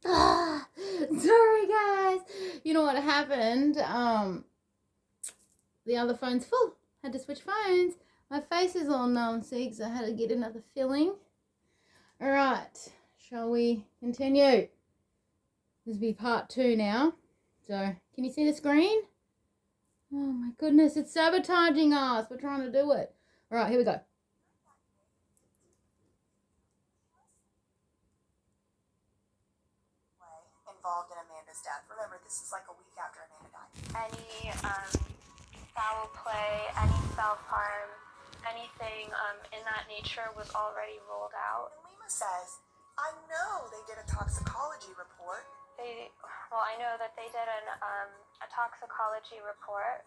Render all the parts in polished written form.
Sorry, guys. You know what happened? The other phone's full. Had to switch phones. My face is all numb, see, because I had to get another filling. All right. Shall we continue? This will be part 2 now. So, can you see the screen? Oh my goodness, it's sabotaging us. We're trying to do it. All right, here we go. Involved in Amanda's death. Remember, this is like a week after Amanda died. Any foul play, any self-harm, anything in that nature was already ruled out. And Lima says, I know they did a toxicology report. I know that they did a toxicology report.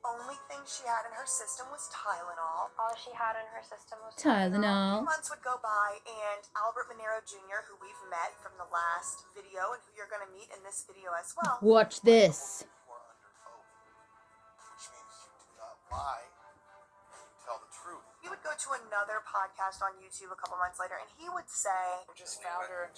Only thing she had in her system was Tylenol. All she had in her system was Tylenol. 2 months would go by, and Albert Monero Jr., who we've met from the last video and who you're going to meet in this video as well. Watch this. Which means you do not lie, you tell the truth. He would go to another podcast on YouTube a couple months later, and he would say, We just found her, and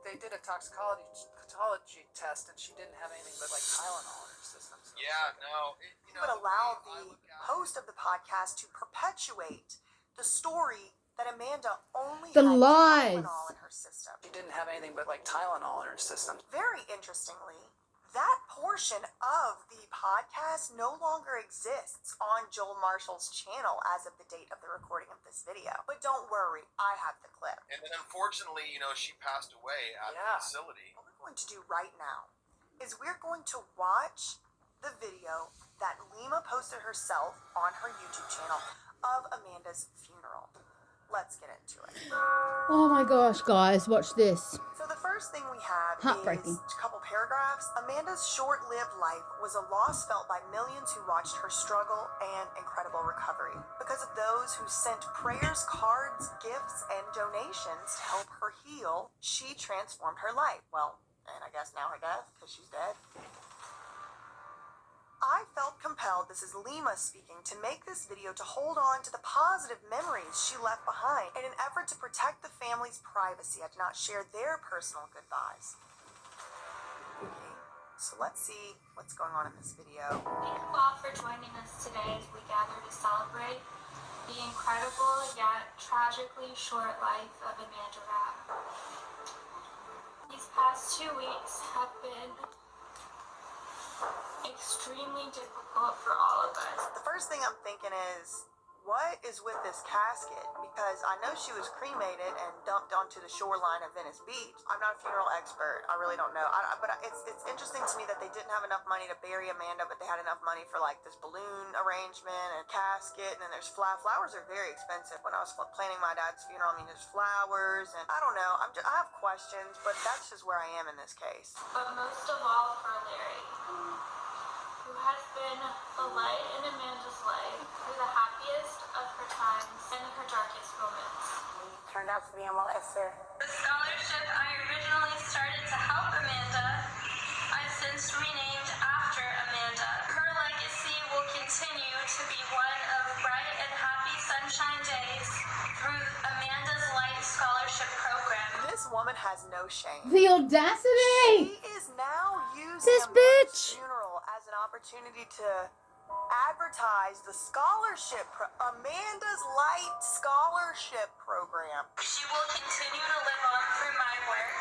they did a toxicology test, and she didn't have anything but like Tylenol in her system. So Yeah, no. he would allow the host of the podcast to perpetuate the story that Amanda only The had lies. Tylenol in her system. she didn't have anything but like Tylenol in her system. Very interestingly, that portion of the podcast no longer exists on Joel Marshall's channel as of the date of the recording of this video. But don't worry, I have the clip. And then unfortunately, she passed away at the facility. What we're going to do right now is we're going to watch the video that Lima posted herself on her YouTube channel of Amanda's funeral. Let's get into it. Oh my gosh, guys, watch this. So the first thing we have Heartbreaking. is a couple paragraphs. Amanda's short-lived life was a loss felt by millions who watched her struggle and incredible recovery. Because of those who sent prayers, cards, gifts, and donations to help her heal, she transformed her life. Well, and I guess now her death, because she's dead. I felt compelled, this is Lima speaking, to make this video to hold on to the positive memories she left behind. In an effort to protect the family's privacy, I did not share their personal goodbyes. Okay, so let's see what's going on in this video. Thank you all for joining us today as we gather to celebrate the incredible yet tragically short life of Amanda Rapp. These past 2 weeks have been extremely difficult for all of us. The first thing I'm thinking is, what is with this casket? Because I know she was cremated and dumped onto the shoreline of Venice Beach. I'm not a funeral expert. I really don't know. But it's interesting to me that they didn't have enough money to bury Amanda, but they had enough money for like this balloon arrangement and casket. And then there's flowers are very expensive. When I was planning my dad's funeral, there's flowers, and I don't know. I have questions, but that's just where I am in this case. But most of all for Larry, who has been the light in Amanda's life through the happiest of her times and her darkest moments. Turned out to be a molester. The scholarship I originally started to help Amanda, I've since renamed after Amanda. Her legacy will continue to be one of bright and happy sunshine days through Amanda's Light Scholarship Program. This woman has no shame. The audacity! She is now using This Amanda's bitch! funeral as an opportunity to advertise the scholarship, Amanda's Light Scholarship Program. She will continue to live on through my work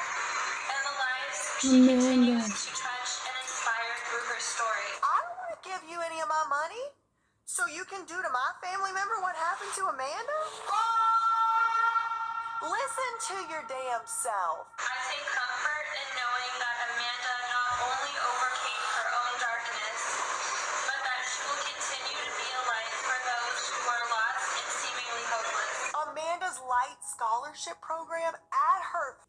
and the lives she Amanda. continues to touch and inspire through her story. I don't want to give you any of my money so you can do to my family member what happened to Amanda? Listen to your damn self. I take comfort in knowing that Amanda not only overcame her own darkness, but that she will continue to be a light for those who are lost and seemingly hopeless. Amanda's Light Scholarship Program at her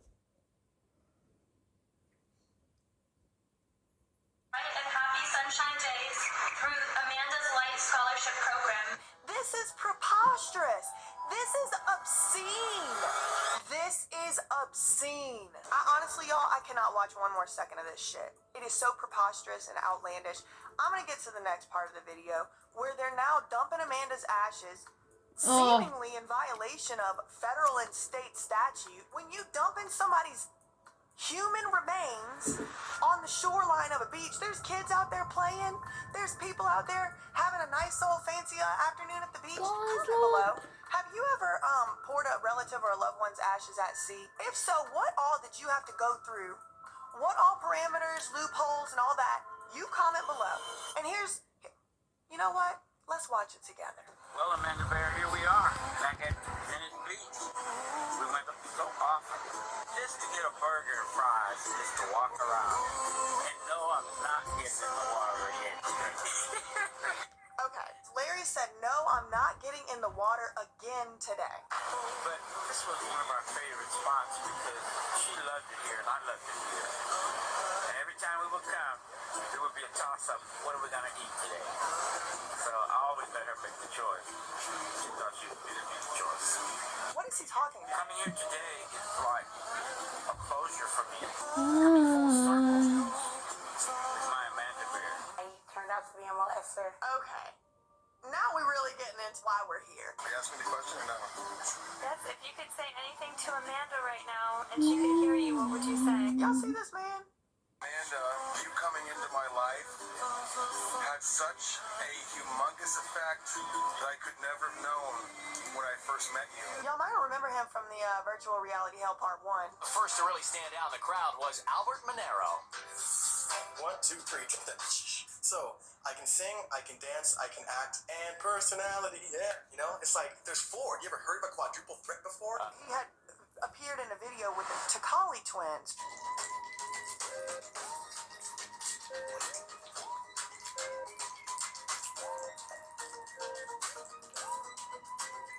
Bright and happy sunshine days through Amanda's Light Scholarship Program. This is preposterous. This is obscene. This is obscene. Honestly, y'all, I cannot watch one more second of this shit. It is so preposterous and outlandish. I'm going to get to the next part of the video where they're now dumping Amanda's ashes, seemingly in violation of federal and state statute. When you dump in somebody's human remains on the shoreline of a beach. There's kids out there playing. There's people out there having a nice old fancy afternoon at the beach. Comment below. Have you ever poured a relative or a loved one's ashes at sea? If so, what all did you have to go through? What all parameters, loopholes, and all that? You comment below. And you know what? Let's watch it together. Well, Amanda Bear, here we are, back at Venice Beach. We went so often just to get a burger and fries, just to walk around. And no, I'm not getting in the water again. Okay, Larry said, no, I'm not getting in the water again today. But this was one of our favorite spots because she loved it here and I loved it here. And every time we would come, there would be a toss-up. What are we going to eat today? So I always let her make the choice. She thought she was going to make the choice. What is he talking about? Coming here today is like a closure for me. Coming full circle with my Amanda Bear. He turned out to be a molester. Okay. Now we're really getting into why we're here. Are you asking me the question or no? Yes, if you could say anything to Amanda right now and she could hear you, what would you say? Y'all see this man? Amanda, you coming into my life had such a humongous effect that I could never have known when I first met you. Y'all might remember him from the virtual reality hell part 1. The first to really stand out in the crowd was Albert Monero. 1, 2, 3. So I can sing, I can dance, I can act, and personality. Yeah, you know, it's like there's 4. You ever heard of a quadruple threat before? He had appeared in a video with the Toxicology twins.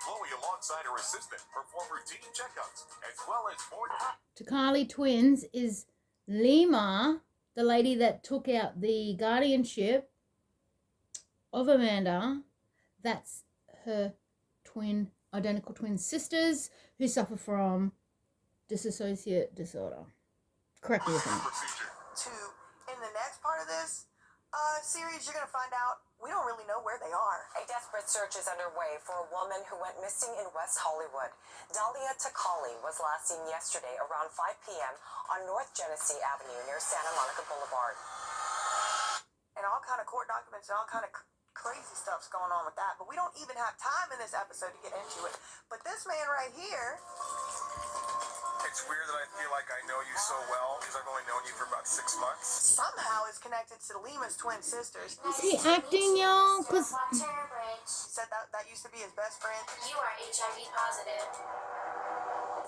Chloe, alongside her assistant, perform routine checkups, as well as more. Toxicology twins is Lima, the lady that took out the guardianship of Amanda. That's her identical twin sisters who suffer from dissociated disorder. Correct me if I'm wrong. In the next part of this series, you're going to find out we don't really know where they are. A desperate search is underway for a woman who went missing in West Hollywood. Dahlia Takali was last seen yesterday around 5 p.m. on North Genesee Avenue near Santa Monica Boulevard. And all kind of court documents and all kind of crazy stuff's going on with that. But we don't even have time in this episode to get into it. But this man right here... It's weird that I feel like I know you so well because I've only known you for about 6 months. somehow is connected to Lima's twin sisters. Is he acting, y'all? Because He said that used to be his best friend. You are HIV positive.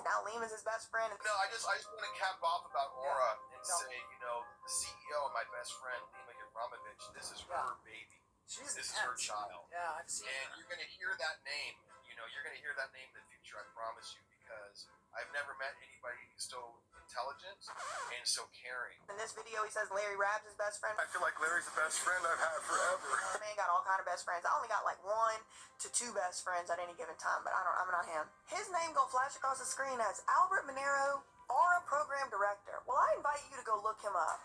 Now Lima's his best friend. No, I just want to cap off about Aura and say, you know, the CEO and my best friend, Lima Yabramovich, this is her baby. She's This is her intense. child. Yeah, I've seen And her. you're going to hear that name. You know, you're going to hear that name in the future, I promise you, because I've never met anybody who's so intelligent and so caring. In this video, he says Larry Rabb's his best friend. I feel like Larry's the best friend I've had forever. The man got all kind of best friends. I only got like 1 to 2 best friends at any given time, but I'm not him. His name gonna flash across the screen as Albert Monero, Aura Program Director. Well, I invite you to go look him up.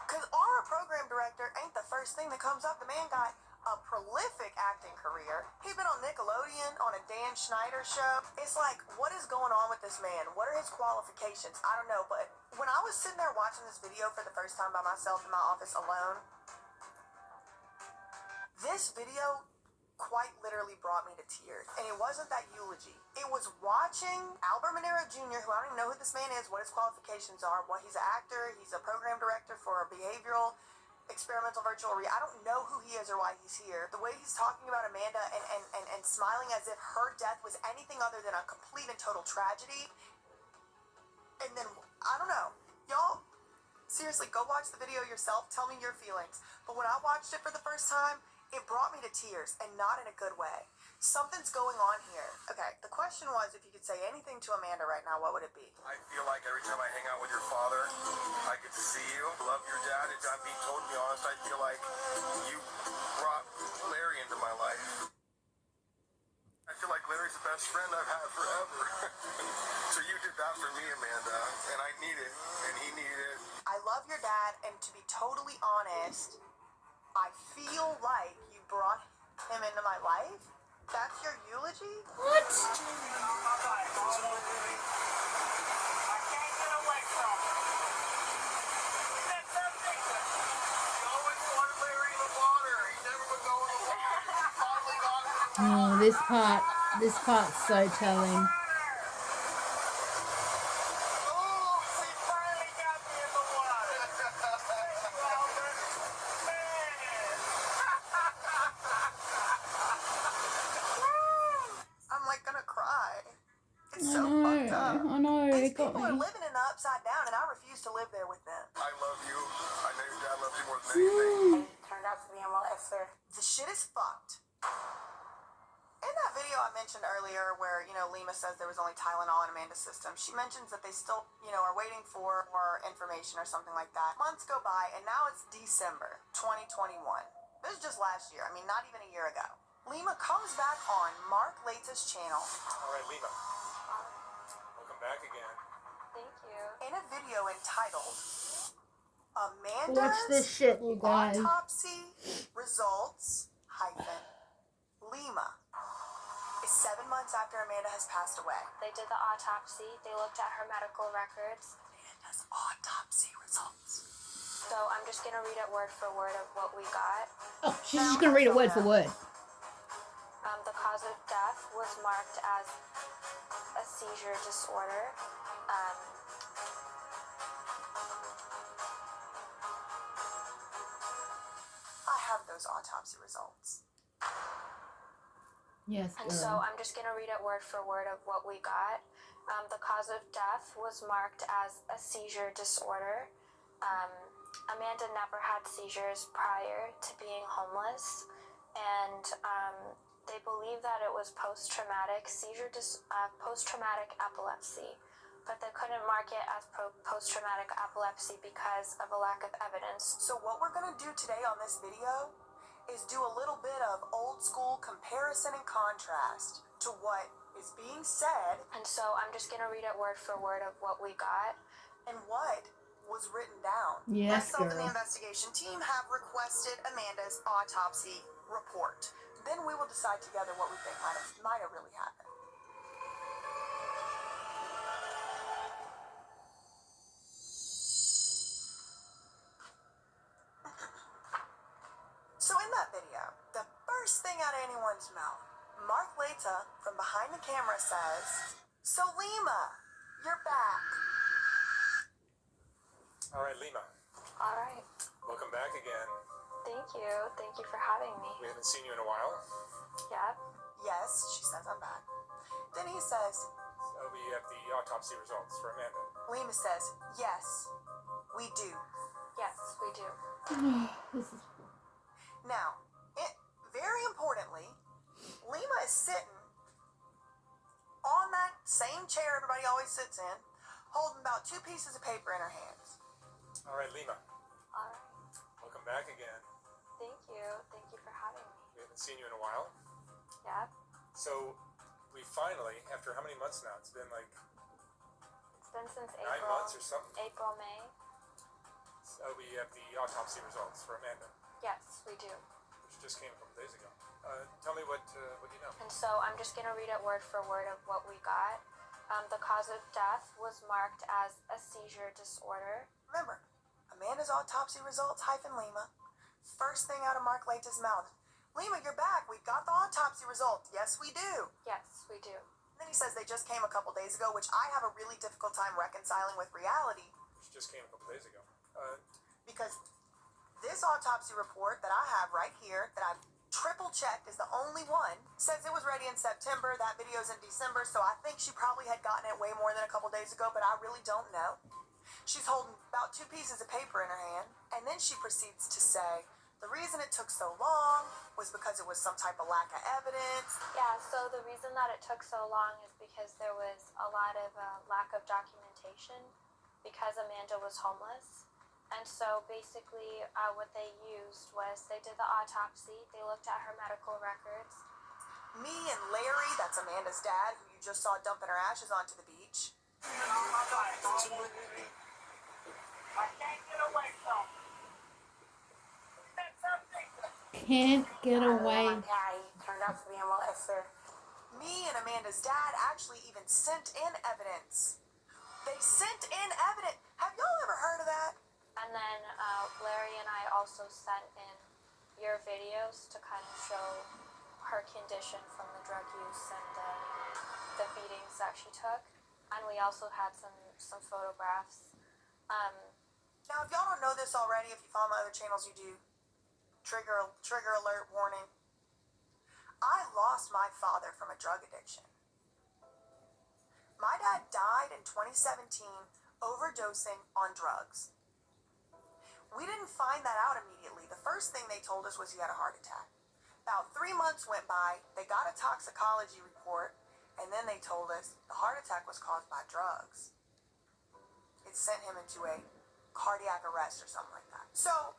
Because Aura Program Director ain't the first thing that comes up. The man got a prolific acting career. He's been on Nickelodeon, on a Dan Schneider show. It's like, what is going on with this man? What are his qualifications? I don't know, but when I was sitting there watching this video for the first time by myself in my office alone, this video quite literally brought me to tears. And it wasn't that eulogy. It was watching Albert Monero Jr., who I don't even know who this man is, what his qualifications are. Well, he's an actor. He's a program director for a behavioral experimental virtual reality. I don't know who he is or why he's here. The way he's talking about Amanda and smiling as if her death was anything other than a complete and total tragedy. And then, I don't know. Y'all, seriously, go watch the video yourself. Tell me your feelings. But when I watched it for the first time, it brought me to tears, and not in a good way. Something's going on here. Okay, the question was, if you could say anything to Amanda right now, what would it be? I feel like every time I hang out with your father, I get to see you. I love your dad. If I'm being totally honest, I feel like you brought Larry into my life. I feel like Larry's the best friend I've had forever. So you did that for me, Amanda, and I need it, and he needed it. I love your dad, and to be totally honest, I feel like you brought him into my life. That's your eulogy? what? this part's so telling. I'm like gonna cry. It's I so fucked know, up. I know, These it got people are me. living in the upside down, and I refuse to live there with them. I love you. I know your dad loves you more than anything. Turned out to be a molester. The shit is fucked. In that video I mentioned earlier where, Lima says there was only Tylenol in Amanda's system, she mentions that they still, are waiting for more information or something like that. Months go by, and now it's December 2021. This is just last year. I mean, not even a year ago. Lima comes back on Mark Laita's channel. All right, Lima. Welcome back again. Thank you. In a video entitled Amanda's Watch this shit, you guys. autopsy results Lima is 7 months after Amanda has passed away. They did the autopsy. They looked at her medical records. Amanda's autopsy results. So I'm just going to read it word for word of what we got. Oh, she's just gonna read it word for word. The cause of death was marked as a seizure disorder. I have those autopsy results. Yes, And girl. so I'm just going to read it word for word of what we got. The cause of death was marked as a seizure disorder. Amanda never had seizures prior to being homeless, and they believe that it was post-traumatic epilepsy, but they couldn't mark it as post-traumatic epilepsy because of a lack of evidence. So what we're going to do today on this video is do a little bit of old school comparison and contrast to what is being said. And so I'm just going to read it word for word of what we got. And what was written down. Yes, Myself and the girl. investigation team have requested Amanda's autopsy report. Then we will decide together what we think might have really happened. So in that video, the first thing out of anyone's mouth, Mark Laita from behind the camera says, "So Lima, you're back." All right, Lima. All right. Welcome back again. Thank you. Thank you for having me. We haven't seen you in a while. Yeah. Yes, she says I'm back. Then he says, So we have the autopsy results for Amanda. Lima says, "Yes, we do." Yes, we do. This is Now, very importantly, Lima is sitting on that same chair everybody always sits in, holding about 2 pieces of paper in her hands. All right, Lima. All right. Welcome back again. Thank you. Thank you for having me. We haven't seen you in a while. Yeah. So we finally, after how many months now? It's been like It's been since 9 April. months or something. April, May. So we have the autopsy results for Amanda, Yes, we do. which just came a couple days ago. Tell me what you know. And so I'm just going to read it word for word of what we got. The cause of death was marked as a seizure disorder. Remember, Amanda's autopsy results Lima. First thing out of Mark Laita's mouth, "Lima, you're back. We got the autopsy results." "Yes, we do." Yes, we do. And then he says they just came a couple days ago, which I have a really difficult time reconciling with reality. Which just came a couple days ago. Because this autopsy report that I have right here, that I've triple checked, is the only one, says it was ready in September. That video's in December, so I think she probably had gotten it way more than a couple days ago, but I really don't know. She's holding about 2 pieces of paper in her hand, and then she proceeds to say the reason it took so long was because it was some type of lack of evidence. Yeah, so the reason that it took so long is because there was a lot of lack of documentation because Amanda was homeless. And so basically what they used was they did the autopsy, they looked at her medical records. Me and Larry, that's Amanda's dad, who you just saw dumping her ashes onto the beach. can't get away. Daddy turned out to be a molester. Me and Amanda's dad actually even sent in evidence. They sent in evidence. Have y'all ever heard of that? And then Larry and I also sent in your videos to kind of show her condition from the drug use and the beatings that she took. And we also had some photographs. Now, if y'all don't know this already, if you follow my other channels, you do. Trigger alert warning. I lost my father from a drug addiction. My dad died in 2017 overdosing on drugs. We didn't find that out immediately. The first thing they told us was he had a heart attack. About 3 months went by, they got a toxicology report, and then they told us the heart attack was caused by drugs. It sent him into a cardiac arrest or something like that. So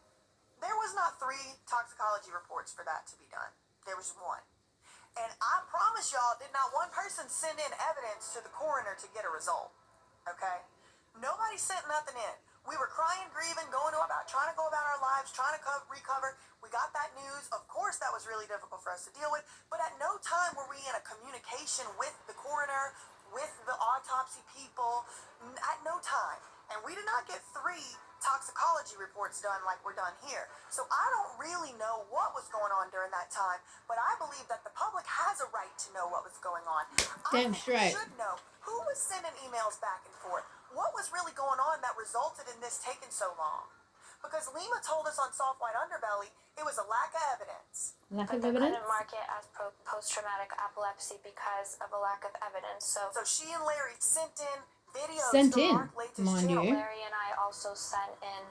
there was not 3 toxicology reports for that to be done. There was 1. And I promise y'all, did not one person send in evidence to the coroner to get a result. Okay? Nobody sent nothing in. We were crying, grieving, trying to go about our lives, trying to recover. We got that news. Of course, that was really difficult for us to deal with. But at no time were we in a communication with the coroner, with the autopsy people. At no time. And we did not get 3 toxicology reports done like we're done here. So I don't really know what was going on during that time, but I believe that the public has a right to know what was going on. Damn straight. I should know who was sending emails back and forth. What was really going on that resulted in this taking so long? Because Lima told us on Soft White Underbelly it was a lack of evidence. Lack But of they evidence? couldn't mark it as post-traumatic epilepsy because of a lack of evidence. So she and Larry sent in videos Sent to in, Mark Late's mind channel. you. Larry and I also sent in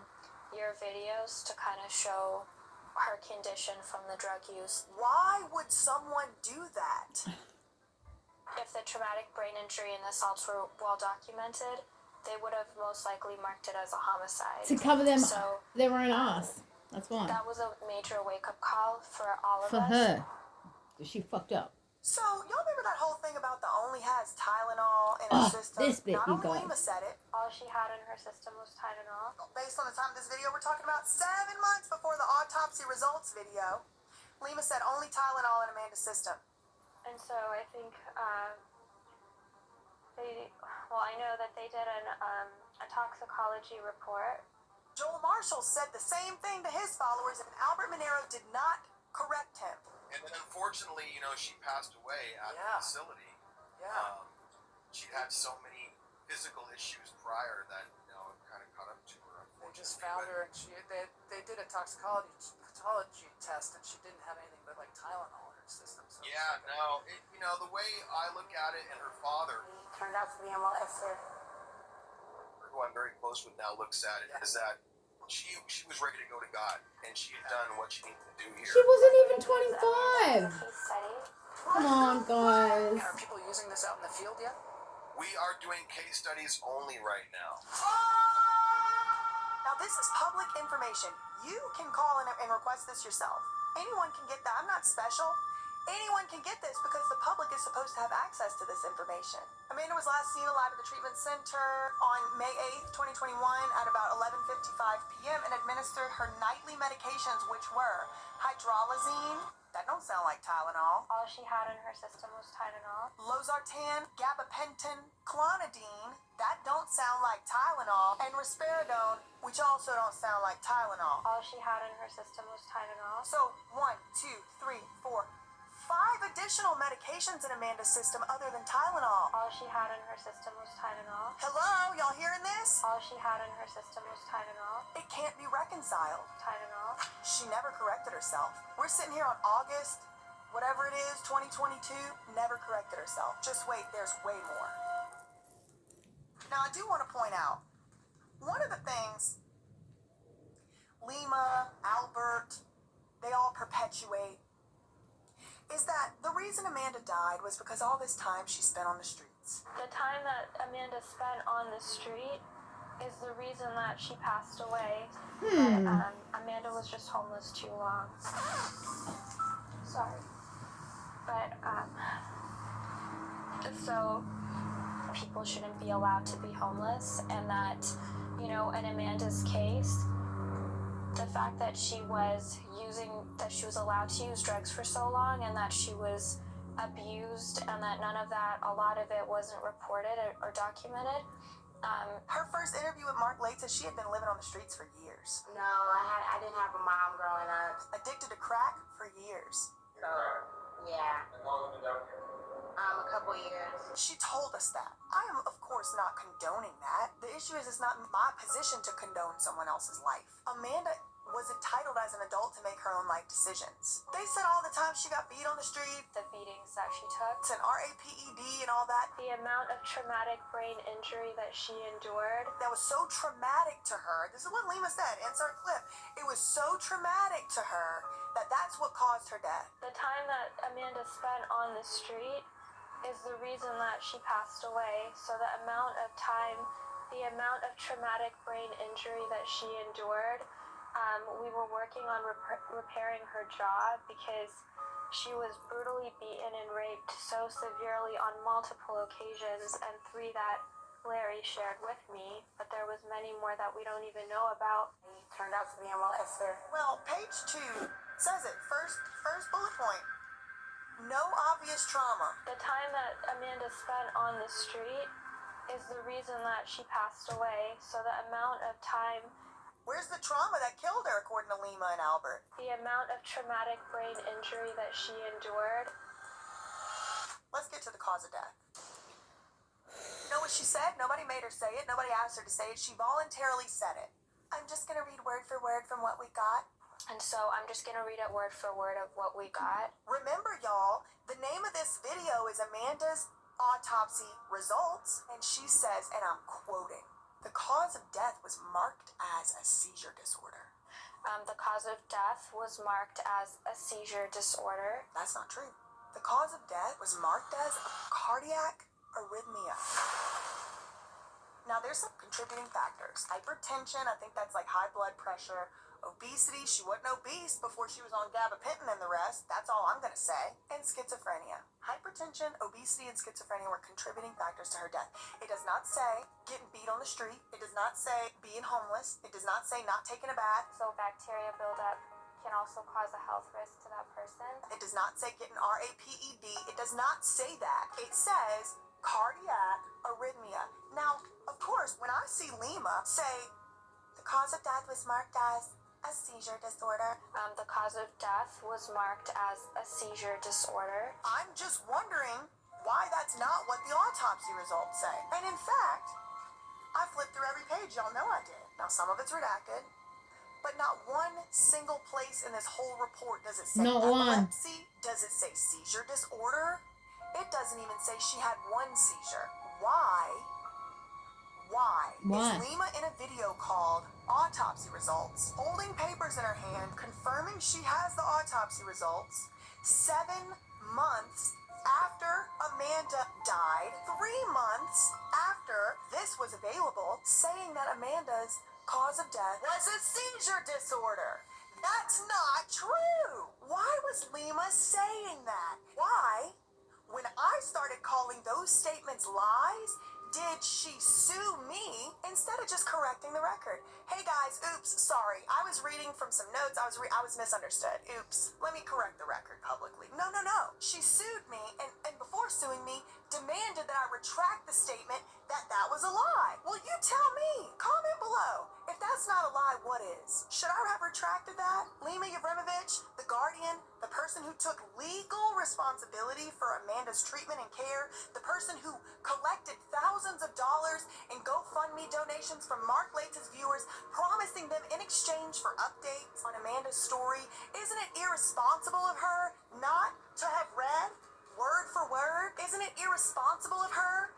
your videos to kind of show her condition from the drug use. Why would someone do that? If the traumatic brain injury and the assaults were well documented, they would have most likely marked it as a homicide. To cover them So, their own ass. That's why. that was a major wake-up call for all of For us. her. She fucked up. So, y'all remember that whole thing about the only has Tylenol in her system? This bit Not you only got. Lima said it. All she had in her system was Tylenol. Based on the time of this video we're talking about, 7 months before the autopsy results video, Lima said only Tylenol in Amanda's system. And so I think I know that they did a toxicology report. Joel Marshall said the same thing to his followers, and Albert Monero did not correct him. And then unfortunately, she passed away at the facility. Yeah. She had so many physical issues prior that, it kind of caught up to her, They unfortunately. just found her, and they did a toxicology test, and she didn't have anything but like Tylenol in her system. So Yeah, no, the way I look at it, and her father, Turned out to be a molester. who I'm very close with now, looks at it, is that she was ready to go to God, and she had done what she needed to do here. She wasn't even 25. Case study. Come on, guys. Are people using this out in the field yet? We are doing case studies only right now. Now, this is public information. You can call and request this yourself. Anyone can get that. I'm not special. Anyone can get this because the public is supposed to have access to this information. Amanda was last seen alive at the treatment center on May 8th, 2021 at about 11:55 p.m. and administered her nightly medications, which were hydralazine, that don't sound like Tylenol, All she had in her system was Tylenol. losartan, gabapentin, clonidine, that don't sound like Tylenol, and risperidone, which also don't sound like Tylenol. All she had in her system was Tylenol. So 1, 2, 3, 4, 5 additional medications in Amanda's system other than Tylenol. All she had in her system was Tylenol. Hello, y'all hearing this? All she had in her system was Tylenol. It can't be reconciled. Tylenol. She never corrected herself. We're sitting here on August, whatever it is, 2022, never corrected herself. Just wait, there's way more. Now, I do want to point out, one of the things Lima, Albert, they all perpetuate is that the reason Amanda died was because all this time she spent on the streets. The time that Amanda spent on the street is the reason that she passed away. But Amanda was just homeless too long. Sorry. But, so people shouldn't be allowed to be homeless, and that, in Amanda's case, the fact that she was allowed to use drugs for so long, and that she was abused, and that a lot of it wasn't reported or documented. Her first interview with Mark Late said she had been living on the streets for years. No, I didn't have a mom growing up. Addicted to crack for years. So Yeah. And how long have you been down here? A couple years. She told us that. I am, of course, not condoning that. The issue is it's not my position to condone someone else's life. Amanda was entitled as an adult to make her own life decisions. They said all the time she got beat on the street, The beatings that she took, it's an RAPED and all that. the amount of traumatic brain injury that she endured, That was so traumatic to her. This is what Lima said. Insert clip. It was so traumatic to her that that's what caused her death. the time that Amanda spent on the street is the reason that she passed away. So the amount of time, the amount of traumatic brain injury that she endured, we were working on repairing her jaw because she was brutally beaten and raped so severely on multiple occasions, and 3 that Larry shared with me, but there was many more that we don't even know about. He turned out to be a molester. Well, page 2 says it. First bullet point. No obvious trauma. The time that Amanda spent on the street is the reason that she passed away. So the amount of time, Where's the trauma that killed her, according to Lima and Albert? the amount of traumatic brain injury that she endured. Let's get to the cause of death. You know what she said? Nobody made her say it. Nobody asked her to say it. She voluntarily said it. I'm just going to read word for word from what we got. And so I'm just going to read it word for word of what we got. Remember, y'all, the name of this video is Amanda's autopsy results. And she says, and I'm quoting, the cause of death was marked as a seizure disorder. The cause of death was marked as a seizure disorder. That's not true. The cause of death was marked as a cardiac arrhythmia. Now, there's some contributing factors. Hypertension, I think that's like high blood pressure. Obesity, she wasn't obese before she was on gabapentin and the rest. That's all I'm going to say. And schizophrenia. Hypertension, obesity, and schizophrenia were contributing factors to her death. It does not say getting beat on the street. It does not say being homeless. It does not say not taking a bath. So bacteria buildup can also cause a health risk to that person. It does not say getting RAPED. It does not say that. It says cardiac arrhythmia. Now, of course, when I see Lima say the cause of death was marked as a seizure disorder, The cause of death was marked as a seizure disorder. I'm just wondering why that's not what the autopsy results say. And in fact, I flipped through every page. Y'all know I did. Now, some of it's redacted, but not one single place in this whole report does it say Not one. epilepsy. Does it say seizure disorder? It doesn't even say she had one seizure. Why is Lima in a video called Autopsy Results, holding papers in her hand confirming she has the autopsy results 7 months after Amanda died, 3 months after this was available, saying that Amanda's cause of death was a seizure disorder? That's not true. Why was Lima saying that? Why, when I started calling those statements lies, did she sue me instead of just correcting the record? Hey guys, oops, sorry. I was reading from some notes. I was misunderstood. Oops. Let me correct the record publicly. No. She sued me, and before suing me, demanded that I retract the statement that was a lie. Well, you tell me. Comment below. If that's not a lie, what is? Should I have retracted that? Lima Yevremovich, the guardian, the person who took legal responsibility for Amanda's treatment and care, the person who collected thousands of dollars in GoFundMe donations from Mark Late's viewers, promising them in exchange for updates on Amanda's story. Isn't it irresponsible of her not to have read word for word? Isn't it irresponsible of her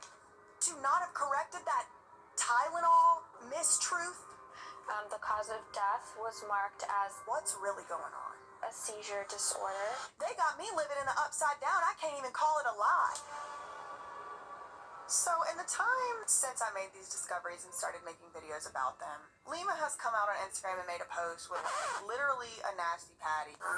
to not have corrected that Tylenol mistruth? The cause of death was marked as What's really going on? a seizure disorder. They got me living in the upside down. I can't even call it a lie. So in the time since I made these discoveries and started making videos about them, Lima has come out on Instagram and made a post with literally a nasty patty from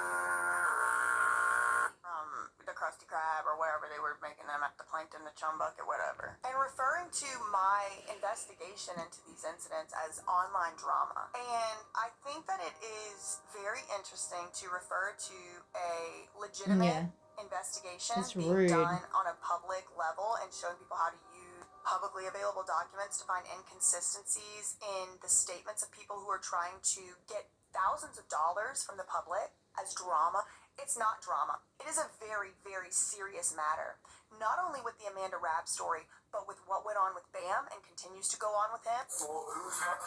the Krusty Krab or wherever they were making them at the Plankton, the Chum Bucket, whatever. And referring to my investigation into these incidents as online drama. And I think that it is very interesting to refer to a legitimate investigation That's being rude. done on a public level and showing people how to use publicly available documents to find inconsistencies in the statements of people who are trying to get thousands of dollars from the public as drama It's not drama. It is a very, very serious matter. Not only with the Amanda Rabb story, but with what went on with Bam and continues to go on with him. Well, who's not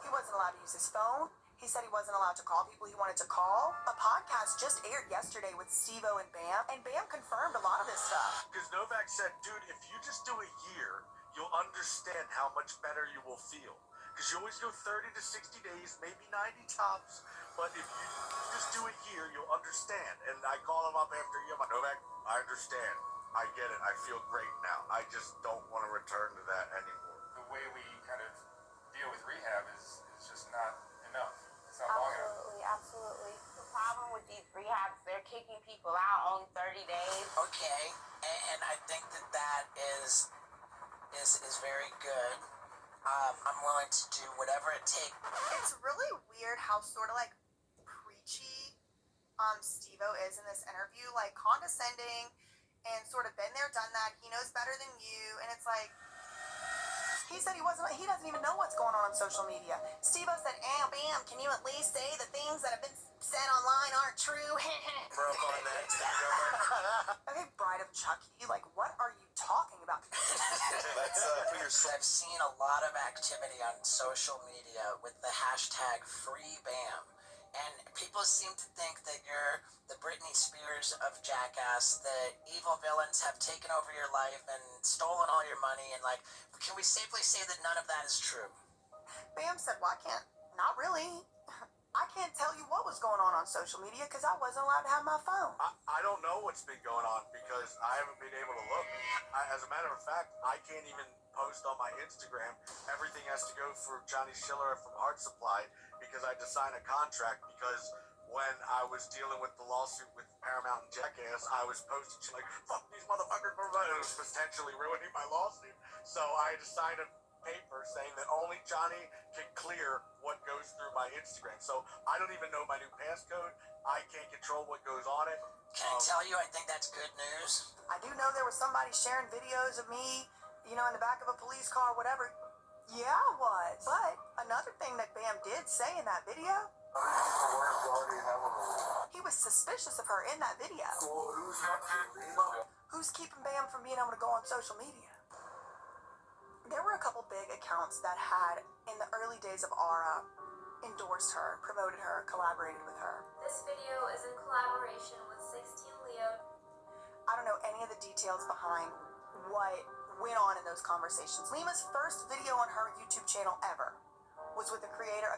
He wasn't allowed to use his phone. He said he wasn't allowed to call people he wanted to call. A podcast just aired yesterday with Steve-O and Bam confirmed a lot of this stuff. Because Novak said, dude, if you just do a year, you'll understand how much better you will feel. Because you always go 30 to 60 days, maybe 90 tops. But if you just do a year, you'll understand. And I call him up after a year. I'm like, Novak, I understand. I get it. I feel great now. I just don't want to return to that anymore. The way we kind of deal with rehab is just not enough. It's not long enough. Absolutely. The problem with these rehabs, they're kicking people out only 30 days. Okay, and I think that is very good. I'm willing to do whatever it takes. It's really weird how sort of like preachy Steve-O is in this interview, like condescending and sort of been there, done that. He knows better than you, and it's like he said he doesn't even know what's going on social media. Steve-O said, Bam, can you at least say the things that have been said online aren't true? Broke on that. Okay, Bride of Chucky, like what are you talking about? That's for your soul. I've seen a lot of activity on social media with the hashtag freebam. And people seem to think that you're the Britney Spears of Jackass, that evil villains have taken over your life and stolen all your money, and like, can we safely say that none of that is true? Bam said, well, not really. I can't tell you what was going on social media because I wasn't allowed to have my phone. I don't know what's been going on because I haven't been able to look. As a matter of fact, I can't even post on my Instagram. Everything has to go through Johnny Schiller from Heart Supply because I had to sign a contract because when I was dealing with the lawsuit with Paramount and Jackass, I was posting shit like, fuck these motherfuckers, and it was potentially ruining my lawsuit. So I had to sign a paper saying that only Johnny can clear what goes through my Instagram. So I don't even know my new passcode. I can't control what goes on it. Can I tell you, I think that's good news. I do know there was somebody sharing videos of me, in the back of a police car or whatever. Yeah, I was. But another thing that Bam did say in that video, he was suspicious of her in that video. Who's keeping Bam from being able to go on social media? There were a couple big accounts that had, in the early days of Aura, endorsed her, promoted her, collaborated with her. This video is in collaboration with 16 Leo. I don't know any of the details behind what went on in those conversations. Lima's first video on her YouTube channel ever was with a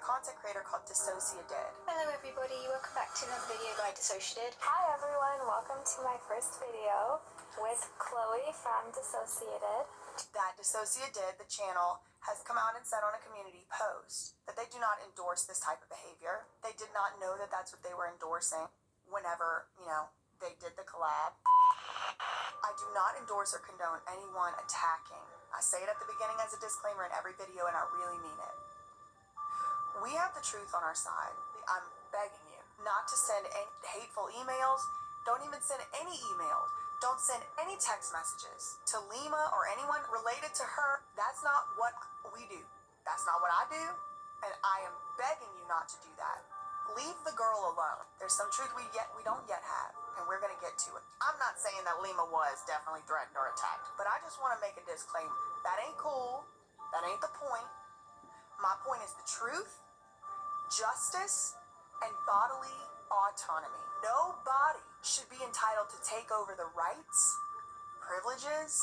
content creator called Dissociated. Hello everybody, welcome back to another video by Dissociated. Hi everyone, welcome to my first video with Chloe from Dissociated. That Dissociated, the channel, has come out and said on a community post that they do not endorse this type of behavior. They did not know that that's what they were endorsing whenever, they did the collab. I do not endorse or condone anyone attacking. I say it at the beginning as a disclaimer in every video, and I really mean it. We have the truth on our side. I'm begging you not to send any hateful emails. Don't even send any emails. Don't send any text messages to Lima or anyone related to her. That's not what we do. That's not what I do, and I am begging you not to do that. Leave the girl alone. There's some truth we don't yet have, and we're gonna get to it. I'm not saying that Lima was definitely threatened or attacked, but I just want to make a disclaimer. That ain't cool. That ain't the point. My point is the truth, justice, and bodily autonomy. Nobody should be entitled to take over the rights, privileges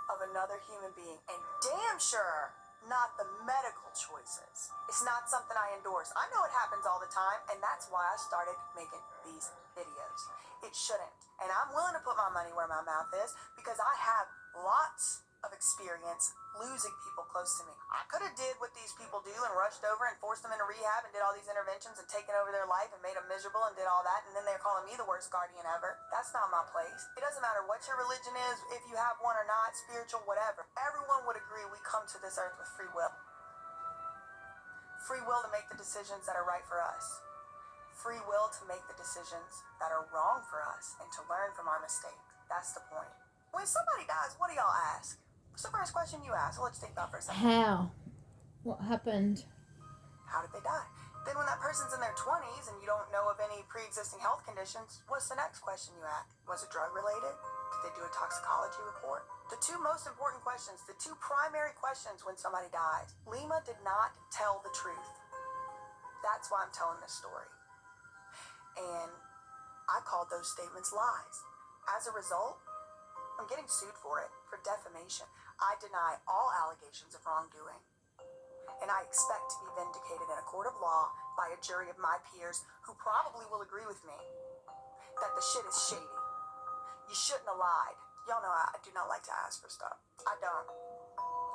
of another human being, and damn sure not the medical choices. It's not something I endorse. I know it happens all the time, and that's why I started making these videos. It shouldn't. And I'm willing to put my money where my mouth is because I have lots of experience losing people close to me. I could have did what these people do and rushed over and forced them into rehab and did all these interventions and taken over their life and made them miserable and did all that, and then they're calling me the worst guardian ever. That's not my place. It doesn't matter what your religion is, if you have one or not, spiritual, whatever. Everyone would agree we come to this earth with free will. Free will to make the decisions that are right for us. Free will to make the decisions that are wrong for us and to learn from our mistakes. That's the point. When somebody dies, what do y'all ask? What's the first question you ask? Well, let's think about it for a second. How? What happened? How did they die? Then when that person's in their 20s and you don't know of any pre-existing health conditions, what's the next question you ask? Was it drug related? Did they do a toxicology report? The two most important questions, the two primary questions when somebody dies. Lima did not tell the truth. That's why I'm telling this story. And I called those statements lies. As a result, I'm getting sued for it, for defamation. I deny all allegations of wrongdoing. And I expect to be vindicated in a court of law by a jury of my peers who probably will agree with me that the shit is shady. You shouldn't have lied. Y'all know I do not like to ask for stuff. I don't.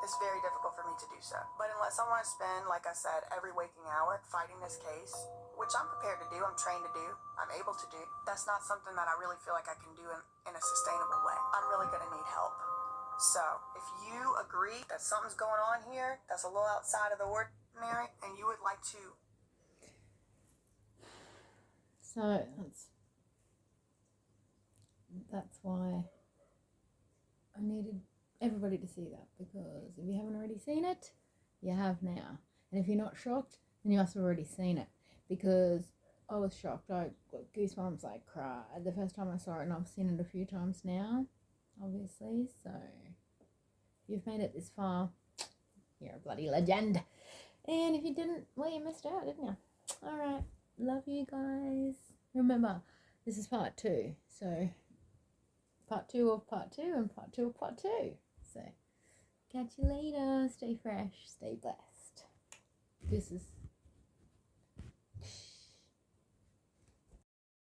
It's very difficult for me to do so. But unless I want to spend, like I said, every waking hour fighting this case, which I'm prepared to do, I'm trained to do, I'm able to do, that's not something that I really feel like I can do in a sustainable way. I'm really going to need help. So, if you agree that something's going on here that's a little outside of the ordinary, and you would like to... So, that's why I needed everybody to see that, because if you haven't already seen it, you have now. And if you're not shocked, then you must have already seen it, because I was shocked. I got goosebumps, I cried the first time I saw it, and I've seen it a few times now, obviously. So if you've made it this far, you're a bloody legend. And if you didn't, well, you missed out, didn't you? Alright, love you guys. Remember, this is part 2, so part 2 of part 2 and part 2 of part 2. So catch you later. Stay fresh, stay blessed. This is